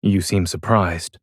You seem surprised.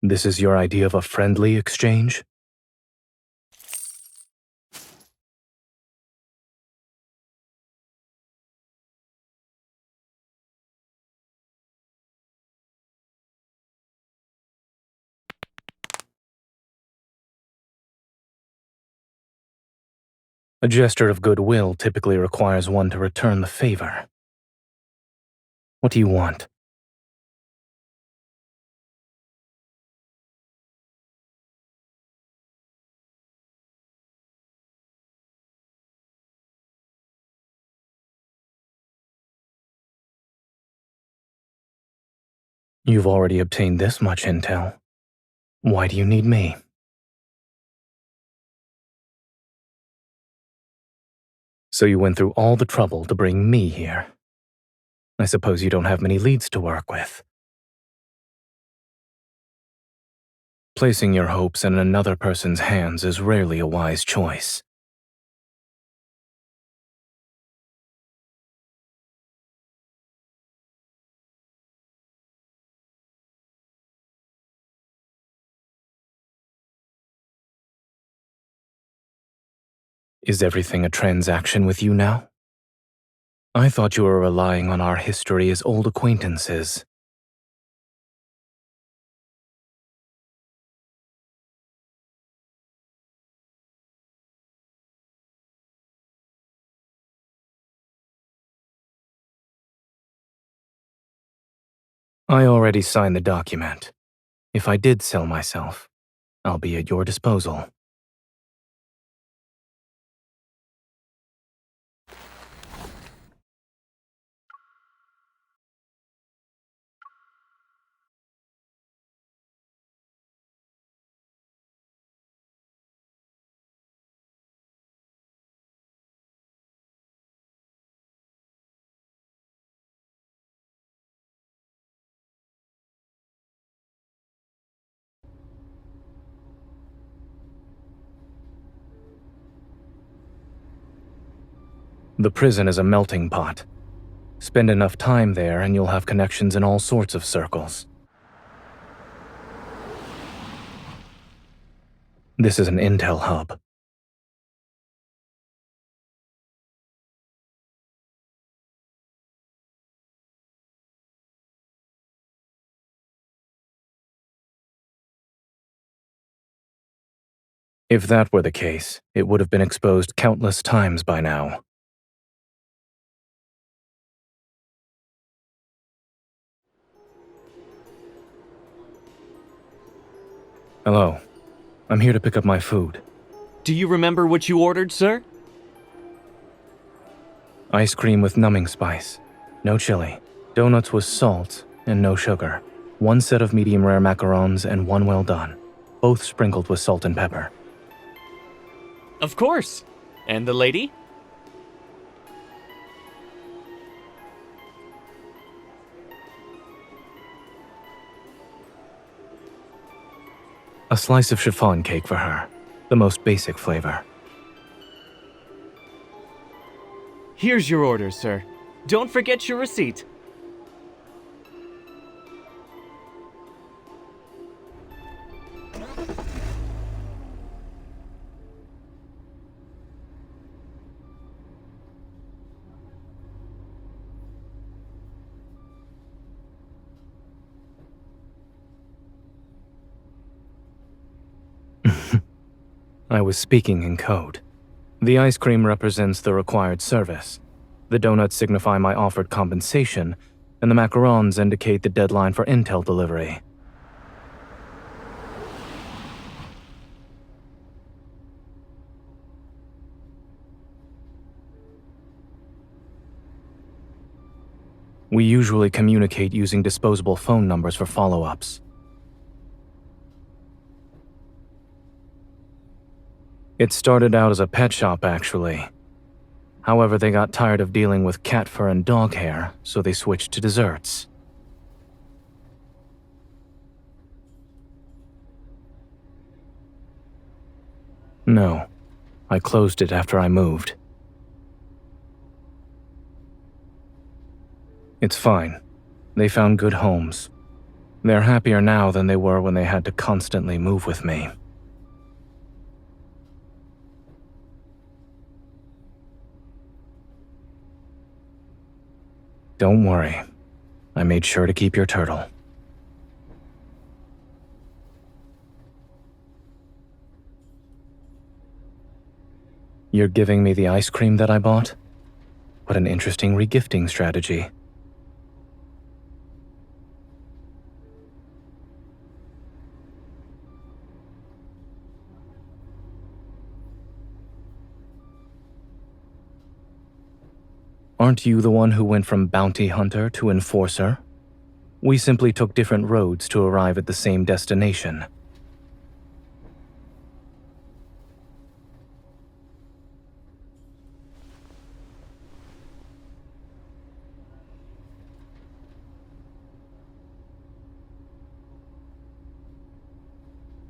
This is your idea of a friendly exchange? A gesture of goodwill typically requires one to return the favor. What do you want? You've already obtained this much intel. Why do you need me? So you went through all the trouble to bring me here. I suppose you don't have many leads to work with. Placing your hopes in another person's hands is rarely a wise choice. Is everything a transaction with you now? I thought you were relying on our history as old acquaintances. I already signed the document. If I did sell myself, I'll be at your disposal. The prison is a melting pot. Spend enough time there and you'll have connections in all sorts of circles. This is an intel hub. If that were the case, it would have been exposed countless times by now. Hello. I'm here to pick up my food. Do you remember what you ordered, sir? Ice cream with numbing spice. No chili. Donuts with salt and no sugar. 1 set of medium rare macarons and 1 well done. Both sprinkled with salt and pepper. Of course. And the lady? A slice of chiffon cake for her. The most basic flavor. Here's your order, sir. Don't forget your receipt. I was speaking in code. The ice cream represents the required service. The donuts signify my offered compensation, and the macarons indicate the deadline for intel delivery. We usually communicate using disposable phone numbers for follow-ups. It started out as a pet shop, actually. However, they got tired of dealing with cat fur and dog hair, so they switched to desserts. No, I closed it after I moved. It's fine. They found good homes. They're happier now than they were when they had to constantly move with me. Don't worry. I made sure to keep your turtle. You're giving me the ice cream that I bought? What an interesting regifting strategy. Aren't you the one who went from bounty hunter to enforcer? We simply took different roads to arrive at the same destination.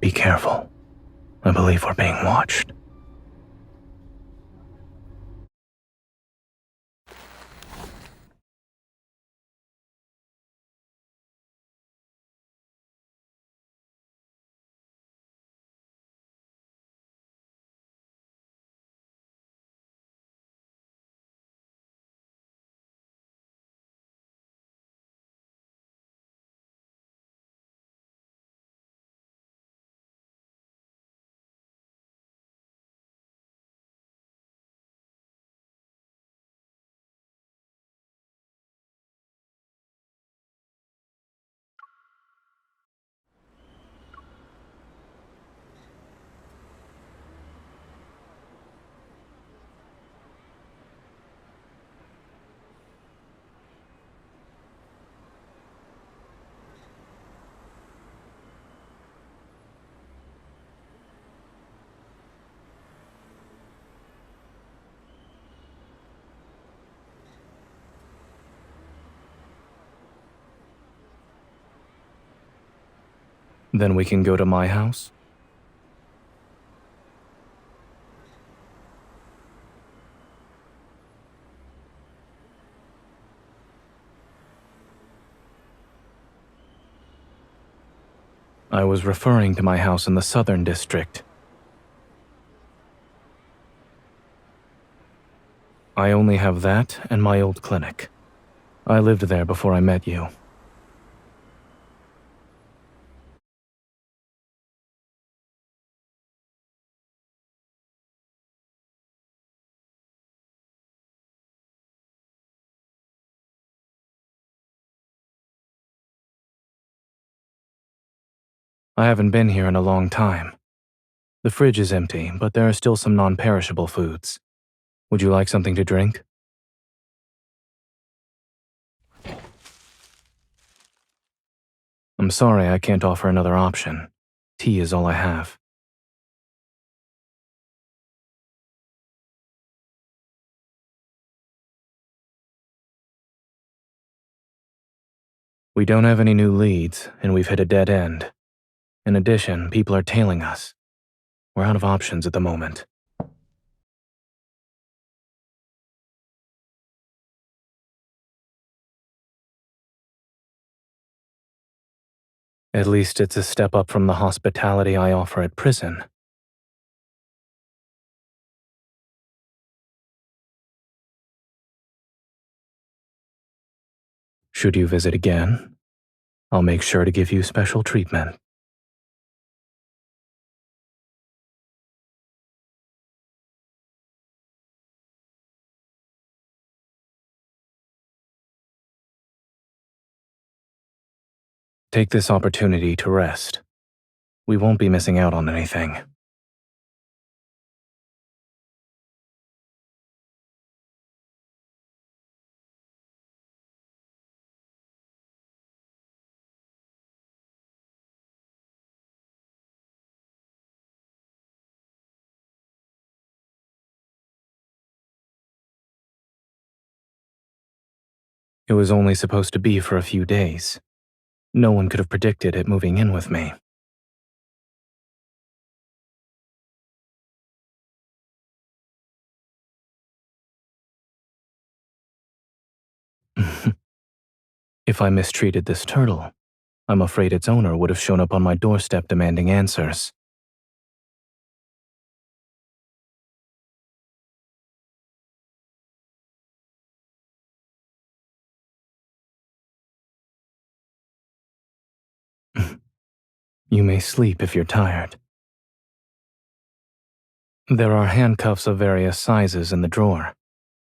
Be careful. I believe we're being watched. Then we can go to my house? I was referring to my house in the Southern District. I only have that and my old clinic. I lived there before I met you. I haven't been here in a long time. The fridge is empty, but there are still some non-perishable foods. Would you like something to drink? I'm sorry I can't offer another option. Tea is all I have. We don't have any new leads, and we've hit a dead end. In addition, people are tailing us. We're out of options at the moment. At least it's a step up from the hospitality I offer at prison. Should you visit again, I'll make sure to give you special treatment. Take this opportunity to rest. We won't be missing out on anything. It was only supposed to be for a few days. No one could have predicted it moving in with me. If I mistreated this turtle, I'm afraid its owner would have shown up on my doorstep demanding answers. You may sleep if you're tired. There are handcuffs of various sizes in the drawer.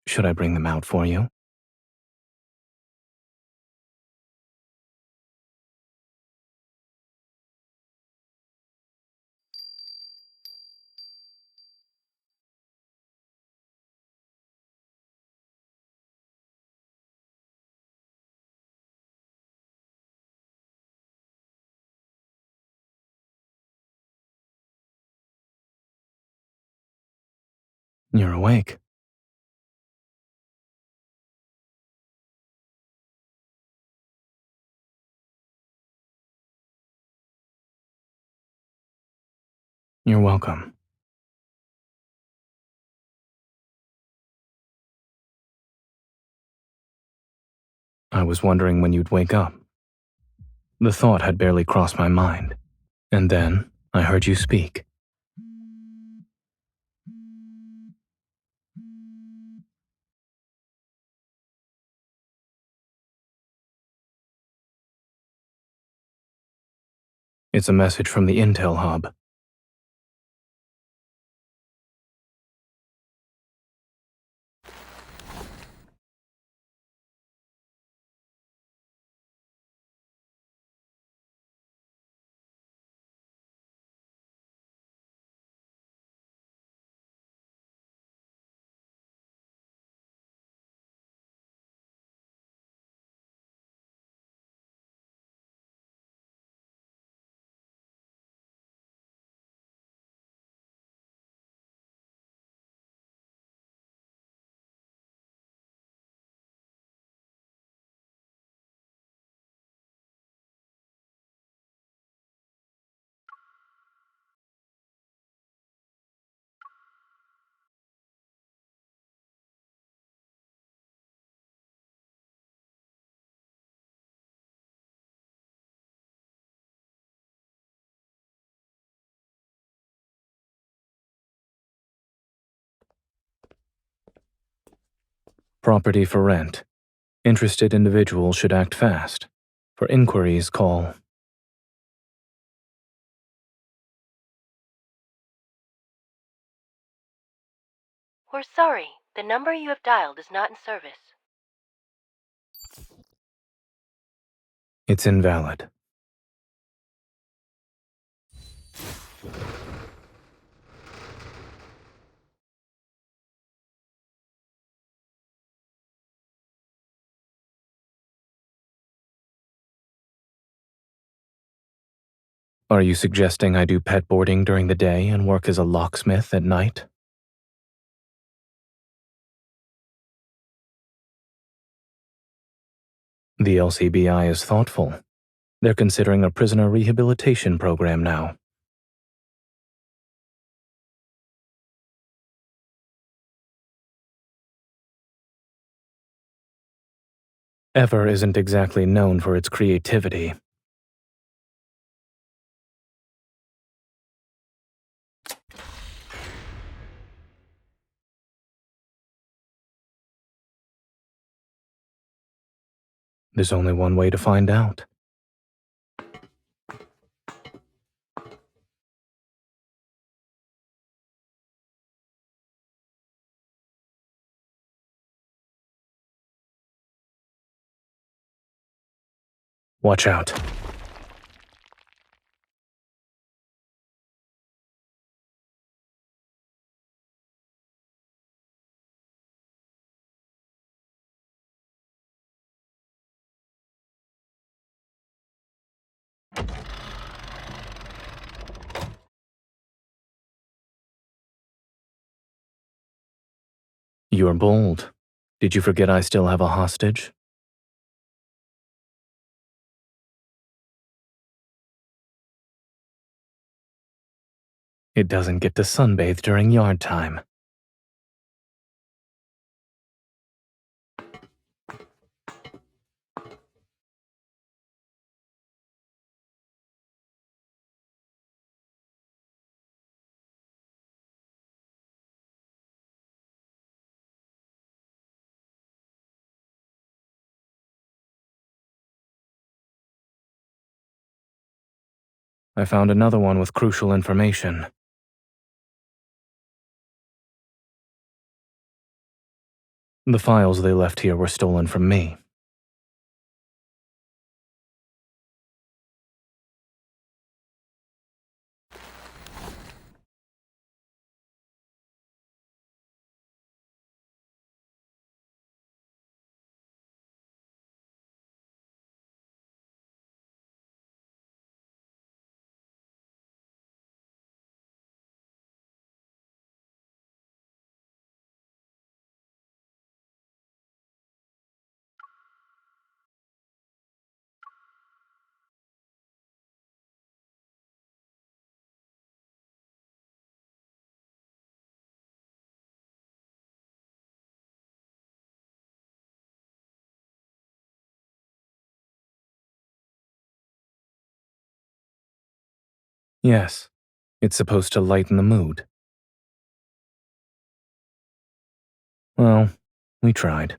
Should I bring them out for you? You're awake. You're welcome. I was wondering when you'd wake up. The thought had barely crossed my mind. And then I heard you speak. It's a message from the Intel hub. Property for rent. Interested individuals should act fast. For inquiries, call. We're sorry. The number you have dialed is not in service. It's invalid. Are you suggesting I do pet boarding during the day and work as a locksmith at night? The LCBI is thoughtful. They're considering a prisoner rehabilitation program now. Ever isn't exactly known for its creativity. There's only one way to find out. Watch out. You're bold. Did you forget I still have a hostage? It doesn't get to sunbathe during yard time. I found another one with crucial information. The files they left here were stolen from me. Yes, it's supposed to lighten the mood. Well, we tried.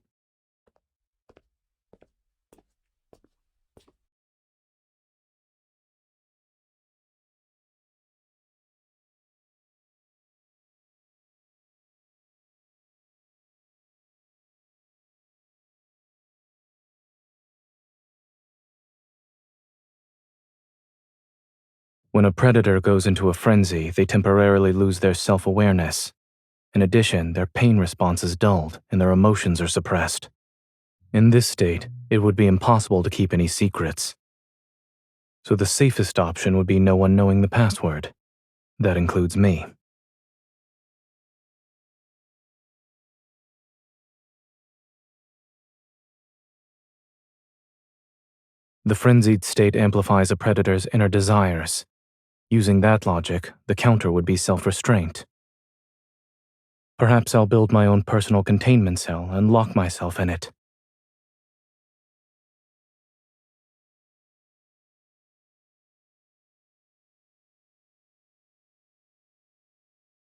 When a predator goes into a frenzy, they temporarily lose their self-awareness. In addition, their pain response is dulled and their emotions are suppressed. In this state, it would be impossible to keep any secrets. So the safest option would be no one knowing the password. That includes me. The frenzied state amplifies a predator's inner desires. Using that logic, the counter would be self-restraint. Perhaps I'll build my own personal containment cell and lock myself in it.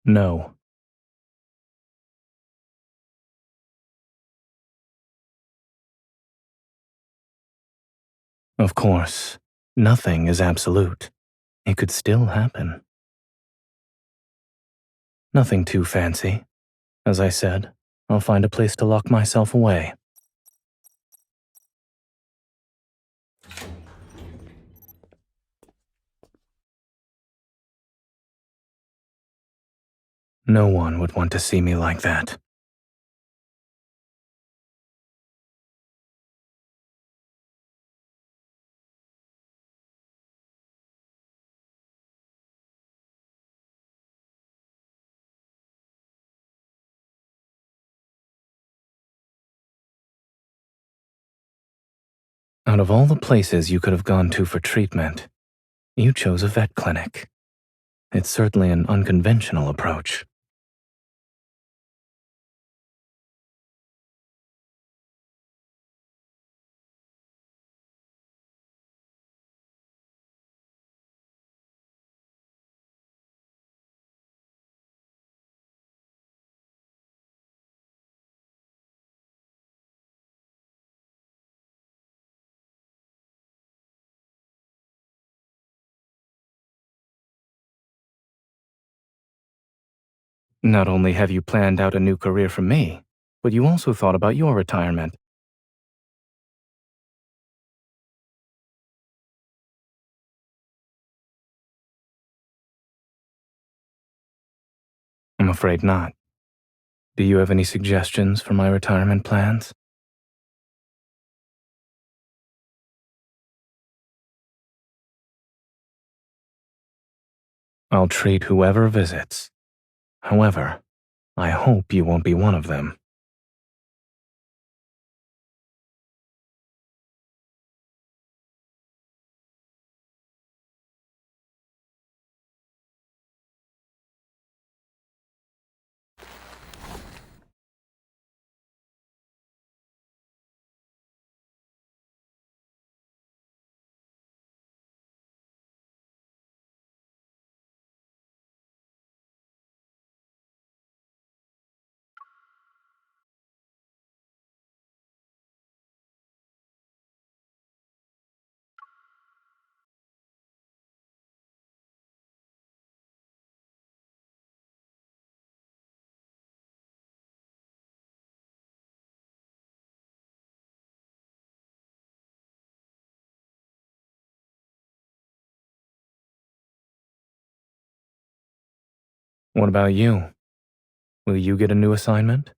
No. Of course, nothing is absolute. It could still happen. Nothing too fancy. As I said, I'll find a place to lock myself away. No one would want to see me like that. Out of all the places you could have gone to for treatment, you chose a vet clinic. It's certainly an unconventional approach. Not only have you planned out a new career for me, but you also thought about your retirement. I'm afraid not. Do you have any suggestions for my retirement plans? I'll treat whoever visits. However, I hope you won't be one of them. What about you? Will you get a new assignment?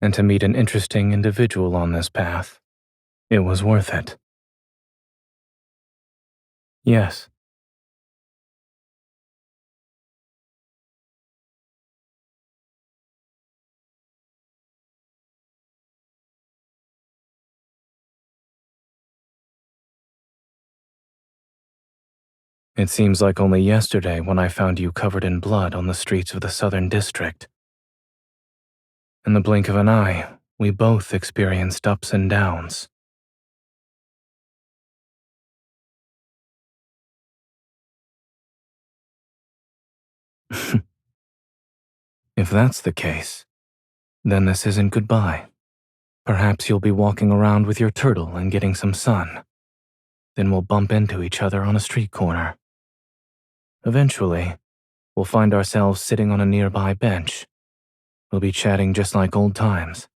And to meet an interesting individual on this path, it was worth it. Yes. It seems like only yesterday when I found you covered in blood on the streets of the Southern District. In the blink of an eye, we both experienced ups and downs. If that's the case, then this isn't goodbye. Perhaps you'll be walking around with your turtle and getting some sun. Then we'll bump into each other on a street corner. Eventually, we'll find ourselves sitting on a nearby bench. We'll be chatting just like old times.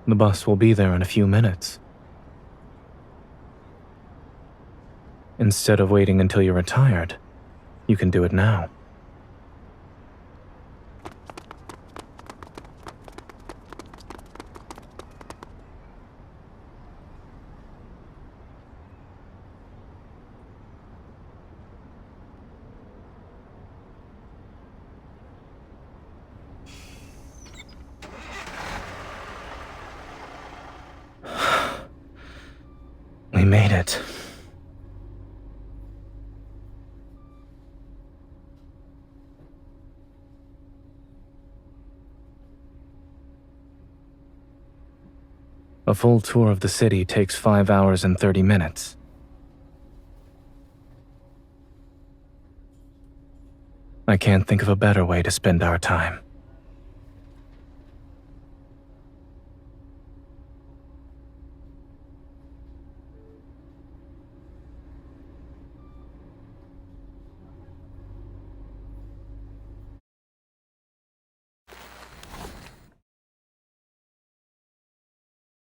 The bus will be there in a few minutes. Instead of waiting until you're retired, you can do it now. We made it. A full tour of the city takes 5 hours and 30 minutes. I can't think of a better way to spend our time.